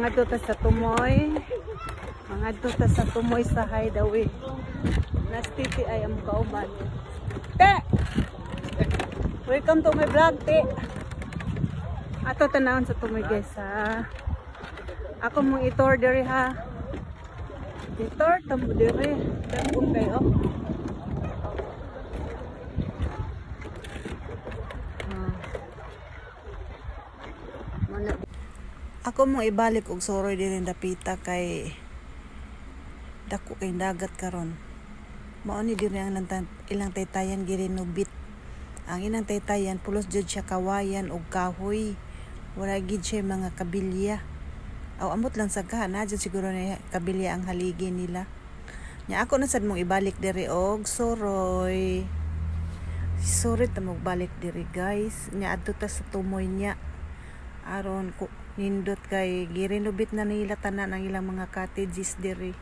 mga tuta sa tumoy. Mga tuta sa tumoy sa hideaway. Nastiti ay ang kauban. Te! Welcome to my vlog, te! Ato tanawon sa tumoy guys ha. Ako mong itor diri ha. Itor, tambo diri. Dagong kayo. Ako mong ibalik og soroy diri dapita kay dako kay dagat karon. Mao ni diri ang ilang taytayan girenobit. Ang inang taytayan pulos jud siya kawayan og kahoy. Wala gid siya mga kabilya. Aw amot lang sa na jud siguro na kabilya ang haligi nila. Nya ako na sad mong ibalik diri og soroy. Sorry ta mo balik diri guys. Nya adto ta sa tumoy niya. Aron ko nindot kay girenobit na nila tanan ang ilang mga cottages diri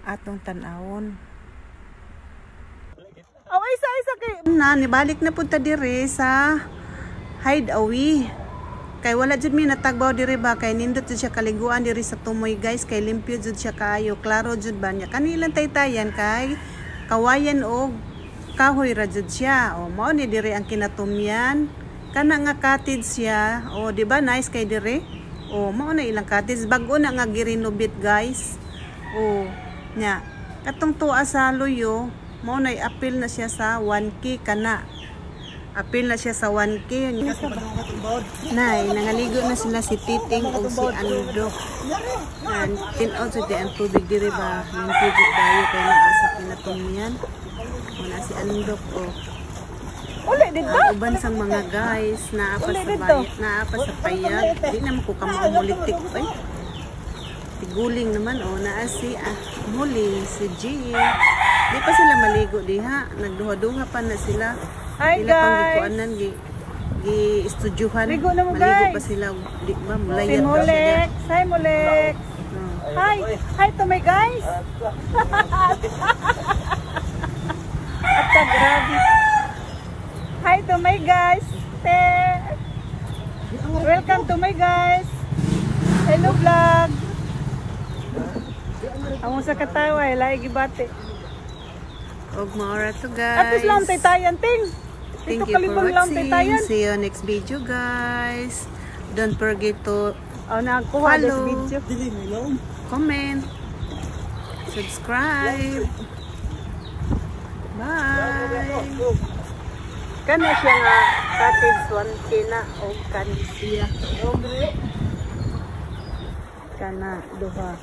atong tan-awon. Away isa kay na nibalik na punta diri sa hideaway. Kay wala jud mi natagbaw diri ba kay nindot jud siya kaliguan diri sa tumoy guys kay limpyo jud siya kaayo, klaro jud ba niya. Kanilang taytayan kay kawayan og kahoy ra jud siya. O mao ni diri ang kinatumyan. Kana nga cottage siya. O di ba nice kay dire? O mao na ilang cottage bag-o na nga girenobit guys. O nya katong tuwa sa Loyo, mao na appeal na siya sa 1K kana. Appeal na siya sa 1K. Nay, nangaligo na sila si Titing o si Ando. And tinaw sa di ang tubig dire ba? Yung tubig tayo kay naasa kinatumian. Wala si Ando o. Uli dito. Uban sang mga guys naa pa sa bayat, naa pa sa payag. Di naman ko kamamulitik oy. Tiguling naman naa si muli si G. Di pa sila maligo diha, nagduha-duha pa na sila. Hi guys. Pang gi estudyuhan. Maligo pa sila di ba mulayan pa sila. Hi Molek. Hi to my guys. At grabe. Hi to my guys. Welcome to my guys. Hello vlog. Amo sa katawa lahi gibate. Og maora to guys. At lang taytayan ting. Thank you for watching. See you next video guys. Don't forget to follow, comment, subscribe. Bye. Kana siya nga cottage 1K na o kanisiya. Kana duha.